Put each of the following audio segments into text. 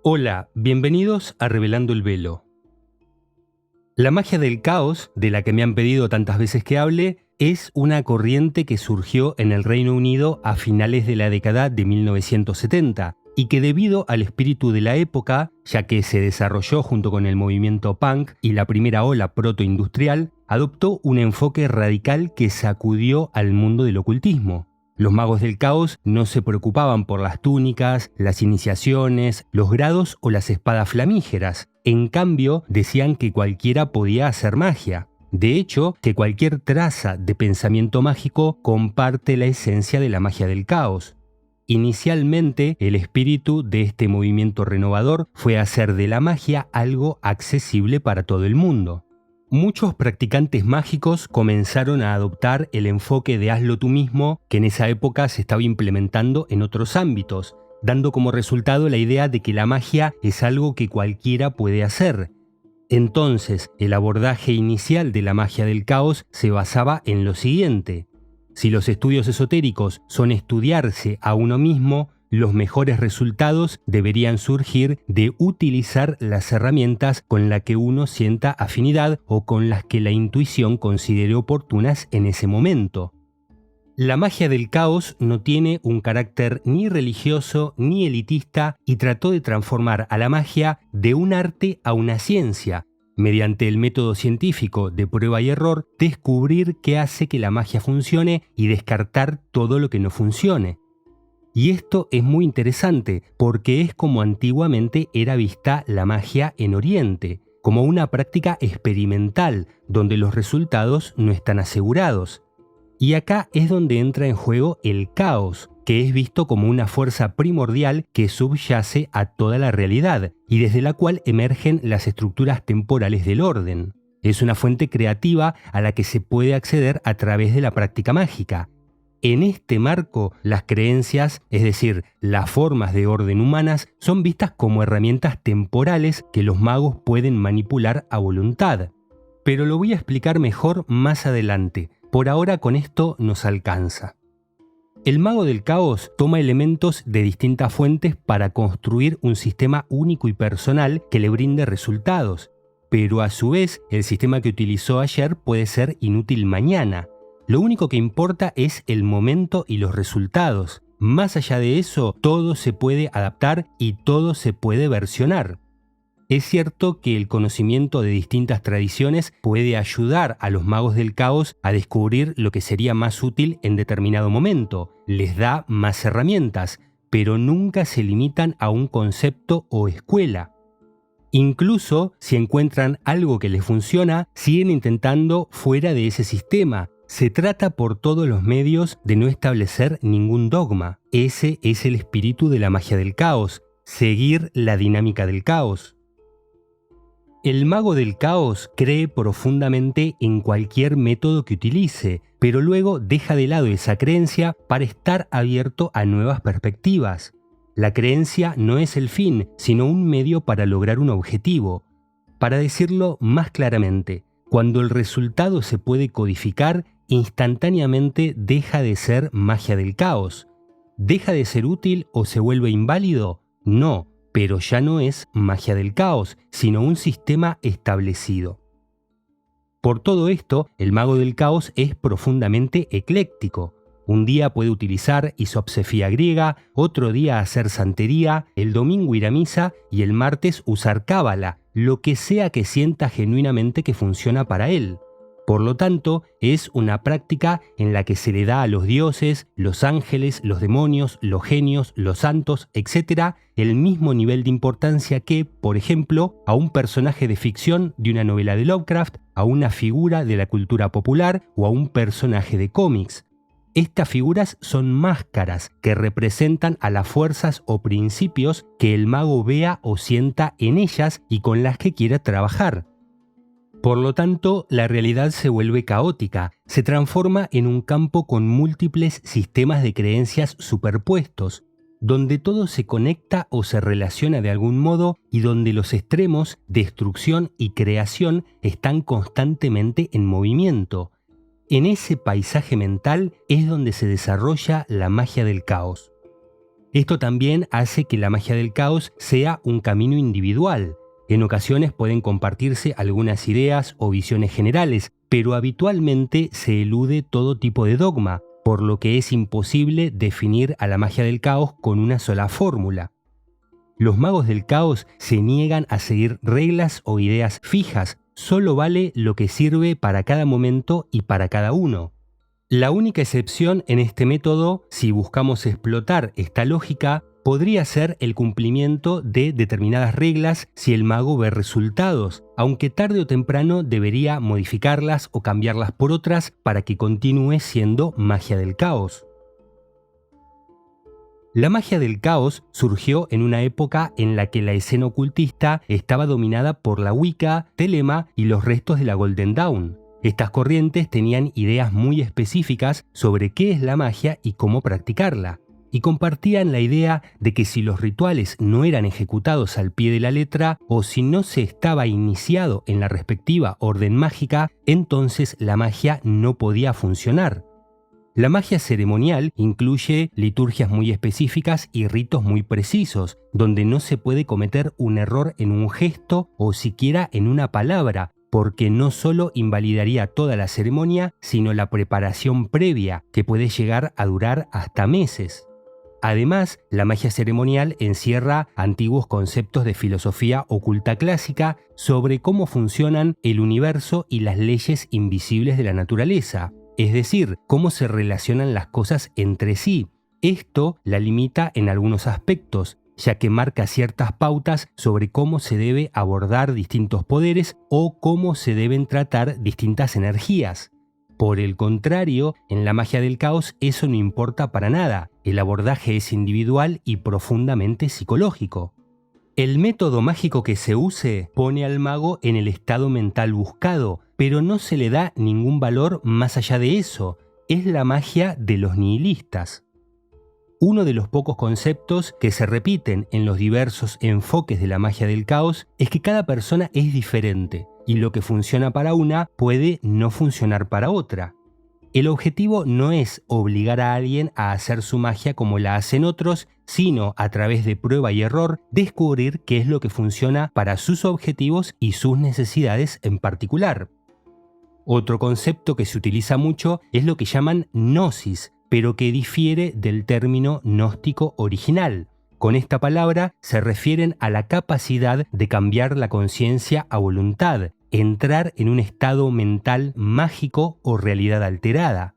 Hola, bienvenidos a Revelando el Velo. La magia del caos, de la que me han pedido tantas veces que hable, es una corriente que surgió en el Reino Unido a finales de la década de 1970 y que debido al espíritu de la época, ya que se desarrolló junto con el movimiento punk y la primera ola protoindustrial, adoptó un enfoque radical que sacudió al mundo del ocultismo. Los magos del caos no se preocupaban por las túnicas, las iniciaciones, los grados o las espadas flamígeras. En cambio, decían que cualquiera podía hacer magia. De hecho, que cualquier traza de pensamiento mágico comparte la esencia de la magia del caos. Inicialmente, el espíritu de este movimiento renovador fue hacer de la magia algo accesible para todo el mundo. Muchos practicantes mágicos comenzaron a adoptar el enfoque de hazlo tú mismo que en esa época se estaba implementando en otros ámbitos, dando como resultado la idea de que la magia es algo que cualquiera puede hacer. Entonces, el abordaje inicial de la magia del caos se basaba en lo siguiente: si los estudios esotéricos son estudiarse a uno mismo, los mejores resultados deberían surgir de utilizar las herramientas con las que uno sienta afinidad o con las que la intuición considere oportunas en ese momento. La magia del caos no tiene un carácter ni religioso ni elitista y trató de transformar a la magia de un arte a una ciencia, mediante el método científico de prueba y error, descubrir qué hace que la magia funcione y descartar todo lo que no funcione. Y esto es muy interesante porque es como antiguamente era vista la magia en Oriente, como una práctica experimental donde los resultados no están asegurados. Y acá es donde entra en juego el caos, que es visto como una fuerza primordial que subyace a toda la realidad y desde la cual emergen las estructuras temporales del orden. Es una fuente creativa a la que se puede acceder a través de la práctica mágica. En este marco, las creencias, es decir, las formas de orden humanas, son vistas como herramientas temporales que los magos pueden manipular a voluntad. Pero lo voy a explicar mejor más adelante. Por ahora con esto nos alcanza. El mago del caos toma elementos de distintas fuentes para construir un sistema único y personal que le brinde resultados. Pero a su vez, el sistema que utilizó ayer puede ser inútil mañana. Lo único que importa es el momento y los resultados. Más allá de eso, todo se puede adaptar y todo se puede versionar. Es cierto que el conocimiento de distintas tradiciones puede ayudar a los magos del caos a descubrir lo que sería más útil en determinado momento. Les da más herramientas, pero nunca se limitan a un concepto o escuela. Incluso si encuentran algo que les funciona, siguen intentando fuera de ese sistema. Se trata por todos los medios de no establecer ningún dogma. Ese es el espíritu de la magia del caos, seguir la dinámica del caos. El mago del caos cree profundamente en cualquier método que utilice, pero luego deja de lado esa creencia para estar abierto a nuevas perspectivas. La creencia no es el fin, sino un medio para lograr un objetivo. Para decirlo más claramente, cuando el resultado se puede codificar, instantáneamente deja de ser magia del caos. ¿Deja de ser útil o se vuelve inválido? No, pero ya no es magia del caos, sino un sistema establecido. Por todo esto, el mago del caos es profundamente ecléctico. Un día puede utilizar isopsefía griega, otro día hacer santería, el domingo ir a misa y el martes usar cábala, lo que sea que sienta genuinamente que funciona para él. Por lo tanto, es una práctica en la que se le da a los dioses, los ángeles, los demonios, los genios, los santos, etc., el mismo nivel de importancia que, por ejemplo, a un personaje de ficción de una novela de Lovecraft, a una figura de la cultura popular o a un personaje de cómics. Estas figuras son máscaras que representan a las fuerzas o principios que el mago vea o sienta en ellas y con las que quiera trabajar. Por lo tanto, la realidad se vuelve caótica, se transforma en un campo con múltiples sistemas de creencias superpuestos, donde todo se conecta o se relaciona de algún modo y donde los extremos, destrucción y creación, están constantemente en movimiento. En ese paisaje mental es donde se desarrolla la magia del caos. Esto también hace que la magia del caos sea un camino individual. En ocasiones pueden compartirse algunas ideas o visiones generales, pero habitualmente se elude todo tipo de dogma, por lo que es imposible definir a la magia del caos con una sola fórmula. Los magos del caos se niegan a seguir reglas o ideas fijas, solo vale lo que sirve para cada momento y para cada uno. La única excepción en este método, si buscamos explotar esta lógica, podría ser el cumplimiento de determinadas reglas si el mago ve resultados, aunque tarde o temprano debería modificarlas o cambiarlas por otras para que continúe siendo magia del caos. La magia del caos surgió en una época en la que la escena ocultista estaba dominada por la Wicca, Telema y los restos de la Golden Dawn. Estas corrientes tenían ideas muy específicas sobre qué es la magia y cómo practicarla, y compartían la idea de que si los rituales no eran ejecutados al pie de la letra o si no se estaba iniciado en la respectiva orden mágica, entonces la magia no podía funcionar. La magia ceremonial incluye liturgias muy específicas y ritos muy precisos, donde no se puede cometer un error en un gesto o siquiera en una palabra, porque no solo invalidaría toda la ceremonia, sino la preparación previa, que puede llegar a durar hasta meses. Además, la magia ceremonial encierra antiguos conceptos de filosofía oculta clásica sobre cómo funcionan el universo y las leyes invisibles de la naturaleza. Es decir, cómo se relacionan las cosas entre sí. Esto la limita en algunos aspectos, ya que marca ciertas pautas sobre cómo se debe abordar distintos poderes o cómo se deben tratar distintas energías. Por el contrario, en la magia del caos eso no importa para nada. El abordaje es individual y profundamente psicológico. El método mágico que se use pone al mago en el estado mental buscado, pero no se le da ningún valor más allá de eso. Es la magia de los nihilistas. Uno de los pocos conceptos que se repiten en los diversos enfoques de la magia del caos es que cada persona es diferente y lo que funciona para una puede no funcionar para otra. El objetivo no es obligar a alguien a hacer su magia como la hacen otros, sino a través de prueba y error descubrir qué es lo que funciona para sus objetivos y sus necesidades en particular. Otro concepto que se utiliza mucho es lo que llaman gnosis, pero que difiere del término gnóstico original. Con esta palabra se refieren a la capacidad de cambiar la conciencia a voluntad, entrar en un estado mental mágico o realidad alterada.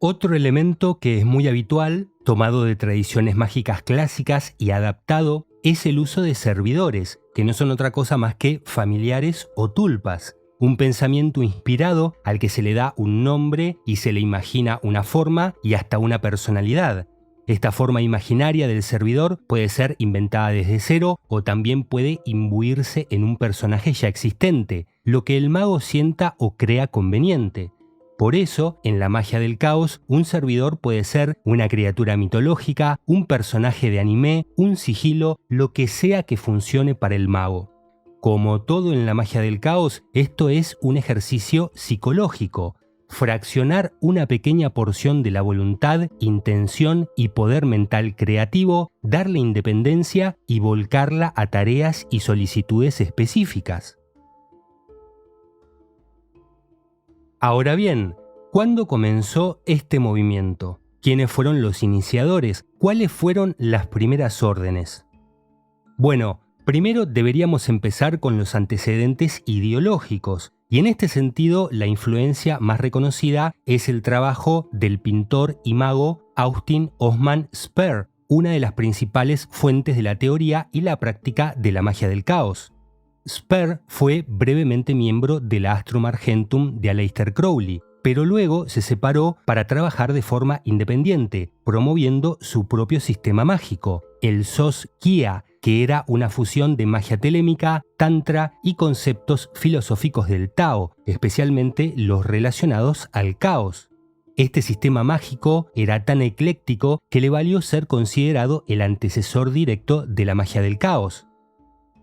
Otro elemento que es muy habitual, tomado de tradiciones mágicas clásicas y adaptado, es el uso de servidores, que no son otra cosa más que familiares o tulpas. Un pensamiento inspirado al que se le da un nombre y se le imagina una forma y hasta una personalidad. Esta forma imaginaria del servidor puede ser inventada desde cero o también puede imbuirse en un personaje ya existente, lo que el mago sienta o crea conveniente. Por eso, en la magia del caos, un servidor puede ser una criatura mitológica, un personaje de anime, un sigilo, lo que sea que funcione para el mago. Como todo en la magia del caos, esto es un ejercicio psicológico. Fraccionar una pequeña porción de la voluntad, intención y poder mental creativo, darle independencia y volcarla a tareas y solicitudes específicas. Ahora bien, ¿cuándo comenzó este movimiento? ¿Quiénes fueron los iniciadores? ¿Cuáles fueron las primeras órdenes? Bueno, primero deberíamos empezar con los antecedentes ideológicos. Y en este sentido, la influencia más reconocida es el trabajo del pintor y mago Austin Osman Spare, una de las principales fuentes de la teoría y la práctica de la magia del caos. Spare fue brevemente miembro de la Astrum Argentum de Aleister Crowley, pero luego se separó para trabajar de forma independiente, promoviendo su propio sistema mágico, el Sos Kia, que era una fusión de magia telémica, tantra y conceptos filosóficos del Tao, especialmente los relacionados al caos. Este sistema mágico era tan ecléctico que le valió ser considerado el antecesor directo de la magia del caos.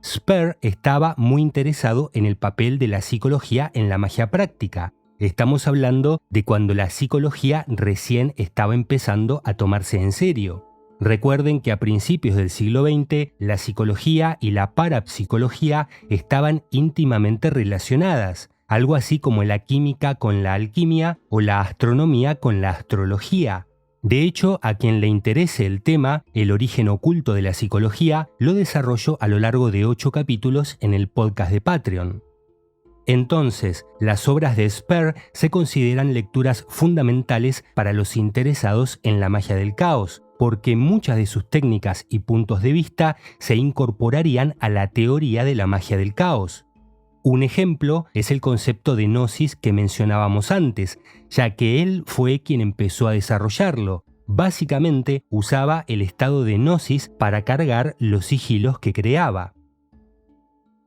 Spare estaba muy interesado en el papel de la psicología en la magia práctica. Estamos hablando de cuando la psicología recién estaba empezando a tomarse en serio. Recuerden que a principios del siglo XX la psicología y la parapsicología estaban íntimamente relacionadas, algo así como la química con la alquimia o la astronomía con la astrología. De hecho, a quien le interese el tema, el origen oculto de la psicología, lo desarrollo a lo largo de 8 capítulos en el podcast de Patreon. Entonces, las obras de Spare se consideran lecturas fundamentales para los interesados en la magia del caos, porque muchas de sus técnicas y puntos de vista se incorporarían a la teoría de la magia del caos. Un ejemplo es el concepto de gnosis que mencionábamos antes, ya que él fue quien empezó a desarrollarlo. Básicamente usaba el estado de gnosis para cargar los sigilos que creaba.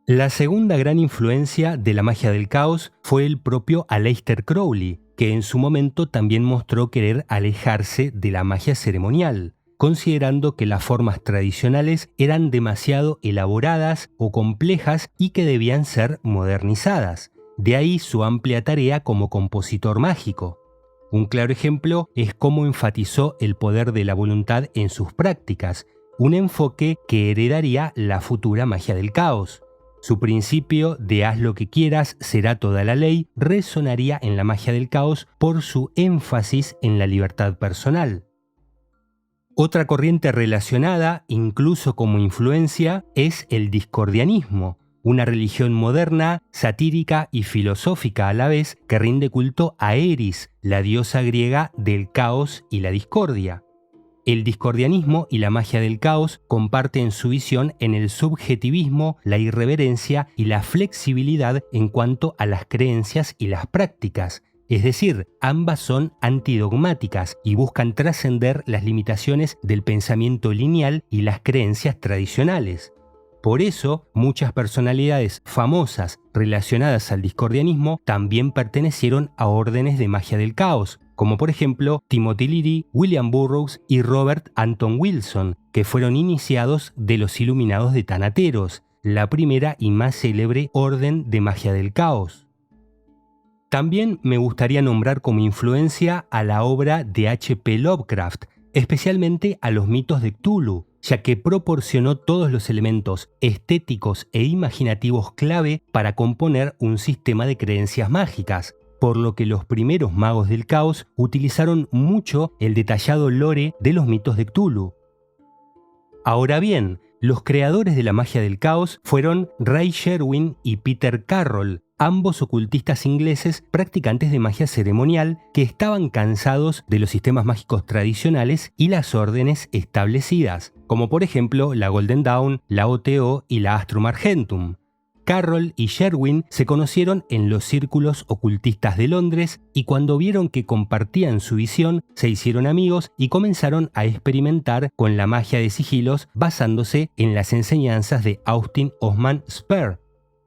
La segunda gran influencia de la magia del caos fue el propio Aleister Crowley, que en su momento también mostró querer alejarse de la magia ceremonial, considerando que las formas tradicionales eran demasiado elaboradas o complejas y que debían ser modernizadas. De ahí su amplia tarea como compositor mágico. Un claro ejemplo es cómo enfatizó el poder de la voluntad en sus prácticas, un enfoque que heredaría la futura magia del caos. Su principio de haz lo que quieras, será toda la ley, resonaría en la magia del caos por su énfasis en la libertad personal. Otra corriente relacionada, incluso como influencia, es el discordianismo, una religión moderna, satírica y filosófica a la vez que rinde culto a Eris, la diosa griega del caos y la discordia. El discordianismo y la magia del caos comparten su visión en el subjetivismo, la irreverencia y la flexibilidad en cuanto a las creencias y las prácticas. Es decir, ambas son antidogmáticas y buscan trascender las limitaciones del pensamiento lineal y las creencias tradicionales. Por eso, muchas personalidades famosas relacionadas al discordianismo también pertenecieron a órdenes de magia del caos, como por ejemplo Timothy Leary, William Burroughs y Robert Anton Wilson, que fueron iniciados de los Iluminados de Thanateros, la primera y más célebre orden de magia del caos. También me gustaría nombrar como influencia a la obra de H.P. Lovecraft, especialmente a los mitos de Cthulhu, ya que proporcionó todos los elementos estéticos e imaginativos clave para componer un sistema de creencias mágicas, por lo que los primeros magos del caos utilizaron mucho el detallado lore de los mitos de Cthulhu. Ahora bien, los creadores de la magia del caos fueron Ray Sherwin y Peter Carroll, ambos ocultistas ingleses practicantes de magia ceremonial que estaban cansados de los sistemas mágicos tradicionales y las órdenes establecidas, como por ejemplo la Golden Dawn, la OTO y la Astrum Argentum. Carroll y Sherwin se conocieron en los círculos ocultistas de Londres y cuando vieron que compartían su visión, se hicieron amigos y comenzaron a experimentar con la magia de sigilos basándose en las enseñanzas de Austin Osman Spare.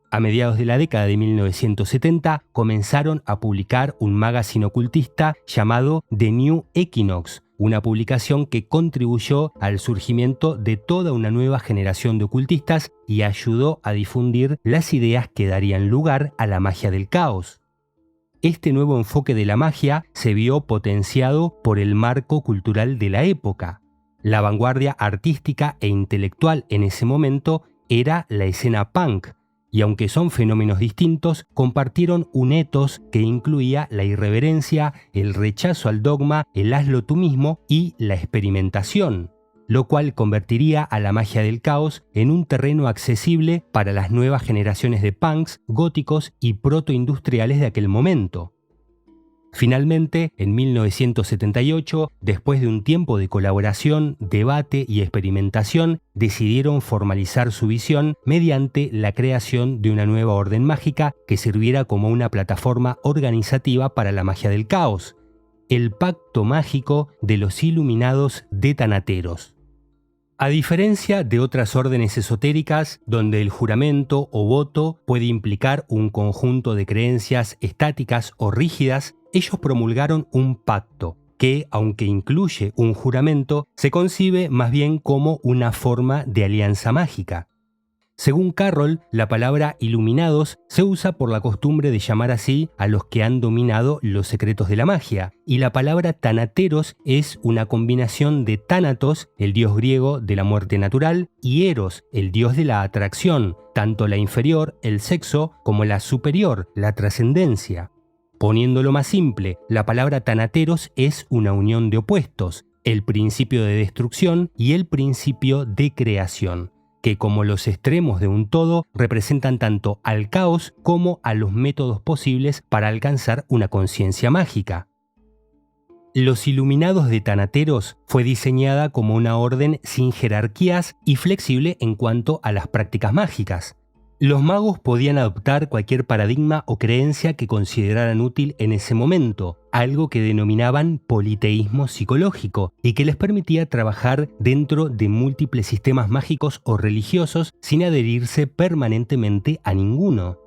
A mediados de la década de 1970 comenzaron a publicar un magazine ocultista llamado The New Equinox, una publicación que contribuyó al surgimiento de toda una nueva generación de ocultistas y ayudó a difundir las ideas que darían lugar a la magia del caos. Este nuevo enfoque de la magia se vio potenciado por el marco cultural de la época. La vanguardia artística e intelectual en ese momento era la escena punk, y aunque son fenómenos distintos, compartieron un ethos que incluía la irreverencia, el rechazo al dogma, el hazlo tú mismo y la experimentación, lo cual convertiría a la magia del caos en un terreno accesible para las nuevas generaciones de punks, góticos y protoindustriales de aquel momento. Finalmente, en 1978, después de un tiempo de colaboración, debate y experimentación, decidieron formalizar su visión mediante la creación de una nueva orden mágica que sirviera como una plataforma organizativa para la magia del caos, el Pacto Mágico de los Iluminados de Thanateros. A diferencia de otras órdenes esotéricas, donde el juramento o voto puede implicar un conjunto de creencias estáticas o rígidas, ellos promulgaron un pacto que, aunque incluye un juramento, se concibe más bien como una forma de alianza mágica. Según Carroll, la palabra iluminados se usa por la costumbre de llamar así a los que han dominado los secretos de la magia, y la palabra tanateros es una combinación de Tánatos, el dios griego de la muerte natural, y Eros, el dios de la atracción, tanto la inferior, el sexo, como la superior, la trascendencia. Poniéndolo más simple, la palabra tanateros es una unión de opuestos, el principio de destrucción y el principio de creación, que como los extremos de un todo representan tanto al caos como a los métodos posibles para alcanzar una conciencia mágica. Los Iluminados de Tanateros fue diseñada como una orden sin jerarquías y flexible en cuanto a las prácticas mágicas. Los magos podían adoptar cualquier paradigma o creencia que consideraran útil en ese momento, algo que denominaban politeísmo psicológico, y que les permitía trabajar dentro de múltiples sistemas mágicos o religiosos sin adherirse permanentemente a ninguno.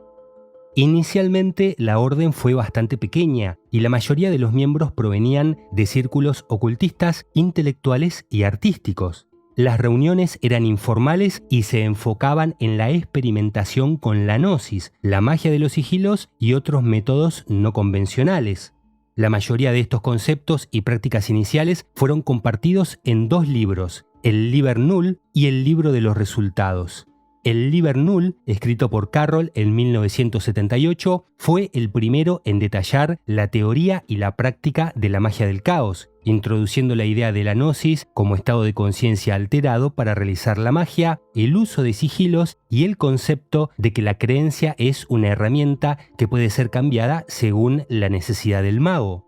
Inicialmente la orden fue bastante pequeña y la mayoría de los miembros provenían de círculos ocultistas, intelectuales y artísticos. Las reuniones eran informales y se enfocaban en la experimentación con la gnosis, la magia de los sigilos y otros métodos no convencionales. La mayoría de estos conceptos y prácticas iniciales fueron compartidos en 2 libros, el Liber Null y el Libro de los Resultados. El Liber Null, escrito por Carroll en 1978, fue el primero en detallar la teoría y la práctica de la magia del caos, introduciendo la idea de la gnosis como estado de conciencia alterado para realizar la magia, el uso de sigilos y el concepto de que la creencia es una herramienta que puede ser cambiada según la necesidad del mago.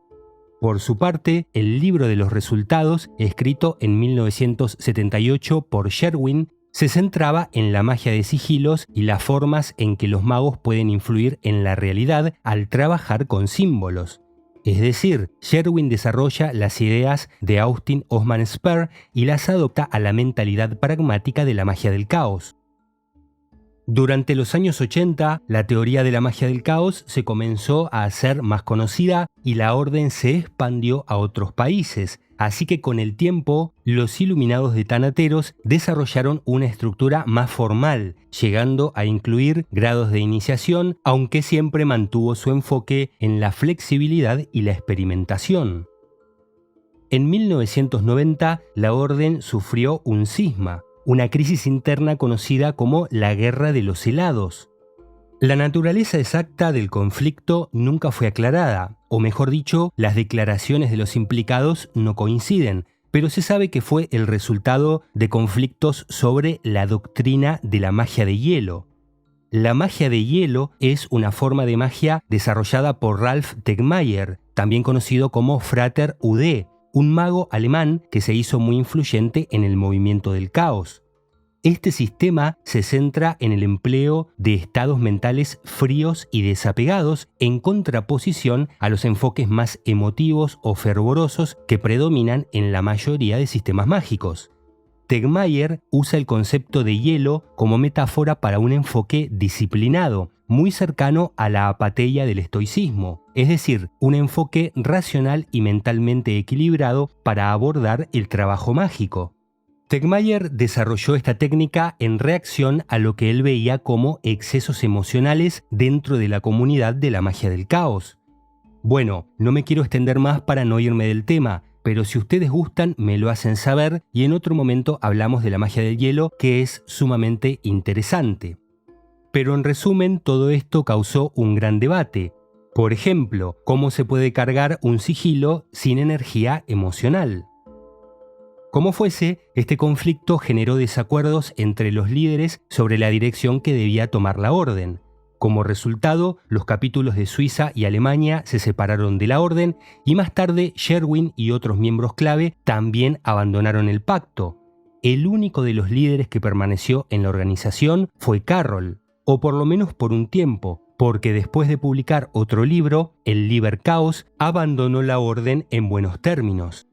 Por su parte, el Libro de los Resultados, escrito en 1978 por Sherwin, se centraba en la magia de sigilos y las formas en que los magos pueden influir en la realidad al trabajar con símbolos. Es decir, Sherwin desarrolla las ideas de Austin Osman Spare y las adopta a la mentalidad pragmática de la magia del caos. Durante los años 80, la teoría de la magia del caos se comenzó a hacer más conocida y la orden se expandió a otros países, así que con el tiempo, los Iluminados de Tanateros desarrollaron una estructura más formal, llegando a incluir grados de iniciación, aunque siempre mantuvo su enfoque en la flexibilidad y la experimentación. En 1990, la orden sufrió un cisma, una crisis interna conocida como la Guerra de los Helados. La naturaleza exacta del conflicto nunca fue aclarada, o mejor dicho, las declaraciones de los implicados no coinciden, pero se sabe que fue el resultado de conflictos sobre la doctrina de la magia de hielo. La magia de hielo es una forma de magia desarrollada por Ralph Tegmayr, también conocido como Frater Ude, un mago alemán que se hizo muy influyente en el movimiento del caos. Este sistema se centra en el empleo de estados mentales fríos y desapegados en contraposición a los enfoques más emotivos o fervorosos que predominan en la mayoría de sistemas mágicos. Tegmayr usa el concepto de hielo como metáfora para un enfoque disciplinado, muy cercano a la apatheia del estoicismo, es decir, un enfoque racional y mentalmente equilibrado para abordar el trabajo mágico. Tegmayr desarrolló esta técnica en reacción a lo que él veía como excesos emocionales dentro de la comunidad de la magia del caos. Bueno, no me quiero extender más para no irme del tema, pero si ustedes gustan me lo hacen saber y en otro momento hablamos de la magia del hielo, que es sumamente interesante. Pero en resumen, todo esto causó un gran debate. Por ejemplo, ¿cómo se puede cargar un sigilo sin energía emocional? Como fuese, este conflicto generó desacuerdos entre los líderes sobre la dirección que debía tomar la orden. Como resultado, los capítulos de Suiza y Alemania se separaron de la orden y más tarde Sherwin y otros miembros clave también abandonaron el pacto. El único de los líderes que permaneció en la organización fue Carroll, o por lo menos por un tiempo, porque después de publicar otro libro, el Liber Chaos, abandonó la orden en buenos términos.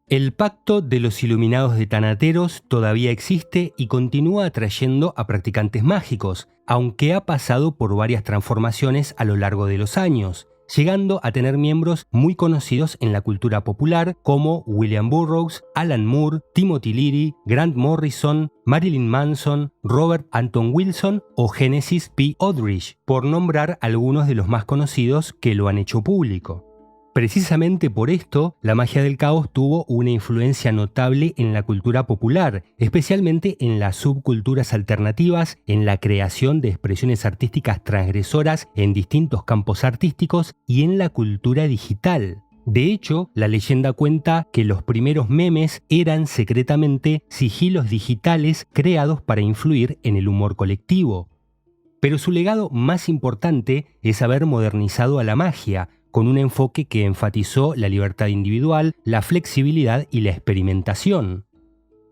El pacto de los Iluminados de Tanateros todavía existe y continúa atrayendo a practicantes mágicos, aunque ha pasado por varias transformaciones a lo largo de los años. llegando a tener miembros muy conocidos en la cultura popular como William Burroughs, Alan Moore, Timothy Leary, Grant Morrison, Marilyn Manson, Robert Anton Wilson o Genesis P. Aldridge, por nombrar algunos de los más conocidos que lo han hecho público. Precisamente por esto, la magia del caos tuvo una influencia notable en la cultura popular, especialmente en las subculturas alternativas, en la creación de expresiones artísticas transgresoras en distintos campos artísticos y en la cultura digital. De hecho, la leyenda cuenta que los primeros memes eran secretamente sigilos digitales creados para influir en el humor colectivo. Pero su legado más importante es haber modernizado a la magia, con un enfoque que enfatizó la libertad individual, la flexibilidad y la experimentación.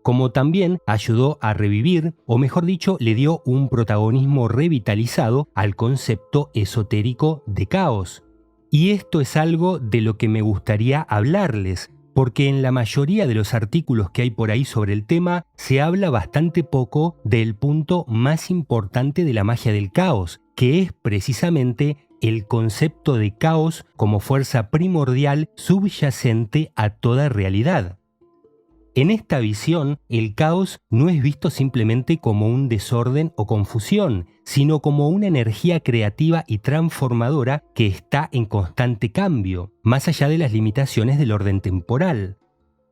Como también ayudó a revivir, o mejor dicho, le dio un protagonismo revitalizado al concepto esotérico de caos. Y esto es algo de lo que me gustaría hablarles, porque en la mayoría de los artículos que hay por ahí sobre el tema se habla bastante poco del punto más importante de la magia del caos, que es precisamente el concepto de caos como fuerza primordial subyacente a toda realidad. En esta visión, el caos no es visto simplemente como un desorden o confusión, sino como una energía creativa y transformadora que está en constante cambio, más allá de las limitaciones del orden temporal.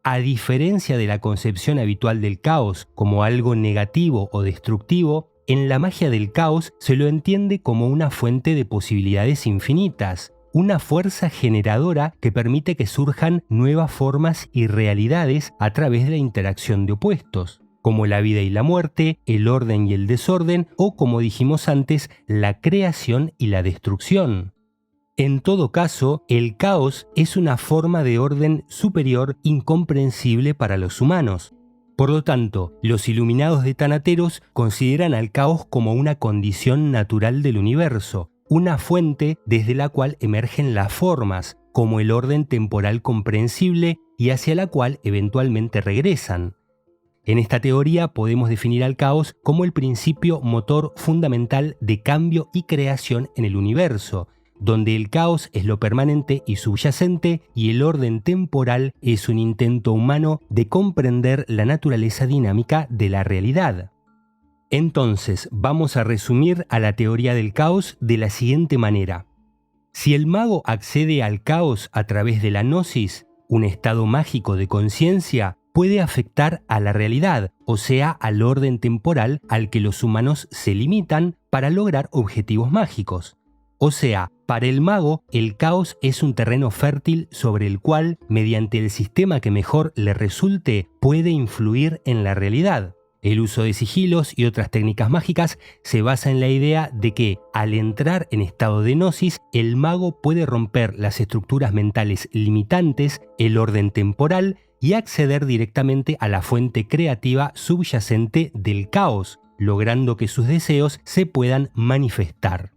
A diferencia de la concepción habitual del caos como algo negativo o destructivo, en la magia del caos se lo entiende como una fuente de posibilidades infinitas, una fuerza generadora que permite que surjan nuevas formas y realidades a través de la interacción de opuestos, como la vida y la muerte, el orden y el desorden, o como dijimos antes, la creación y la destrucción. En todo caso, el caos es una forma de orden superior incomprensible para los humanos. Por lo tanto, los iluminados de Thanateros consideran al caos como una condición natural del universo, una fuente desde la cual emergen las formas, como el orden temporal comprensible y hacia la cual eventualmente regresan. En esta teoría podemos definir al caos como el principio motor fundamental de cambio y creación en el universo, donde el caos es lo permanente y subyacente y el orden temporal es un intento humano de comprender la naturaleza dinámica de la realidad. Entonces, vamos a resumir a la teoría del caos de la siguiente manera. Si el mago accede al caos a través de la gnosis, un estado mágico de conciencia, puede afectar a la realidad, o sea, al orden temporal al que los humanos se limitan para lograr objetivos mágicos. O sea, para el mago, el caos es un terreno fértil sobre el cual, mediante el sistema que mejor le resulte, puede influir en la realidad. El uso de sigilos y otras técnicas mágicas se basa en la idea de que, al entrar en estado de gnosis, el mago puede romper las estructuras mentales limitantes, el orden temporal, y acceder directamente a la fuente creativa subyacente del caos, logrando que sus deseos se puedan manifestar.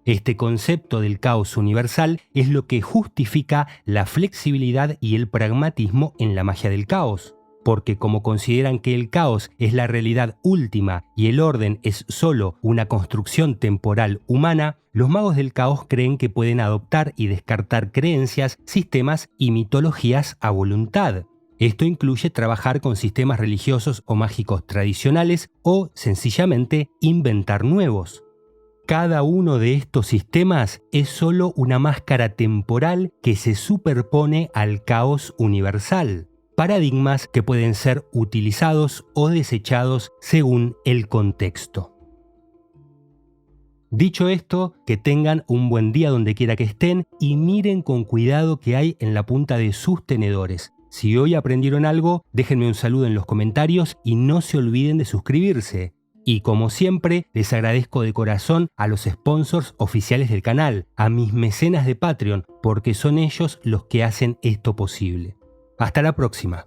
Este concepto del caos universal es lo que justifica la flexibilidad y el pragmatismo en la magia del caos, porque como consideran que el caos es la realidad última y el orden es solo una construcción temporal humana, los magos del caos creen que pueden adoptar y descartar creencias, sistemas y mitologías a voluntad. Esto incluye trabajar con sistemas religiosos o mágicos tradicionales o, sencillamente, inventar nuevos. Cada uno de estos sistemas es solo una máscara temporal que se superpone al caos universal, paradigmas que pueden ser utilizados o desechados según el contexto. Dicho esto, que tengan un buen día donde quiera que estén y miren con cuidado qué hay en la punta de sus tenedores. Si hoy aprendieron algo, déjenme un saludo en los comentarios y no se olviden de suscribirse. Y como siempre, les agradezco de corazón a los sponsors oficiales del canal, a mis mecenas de Patreon, porque son ellos los que hacen esto posible. Hasta la próxima.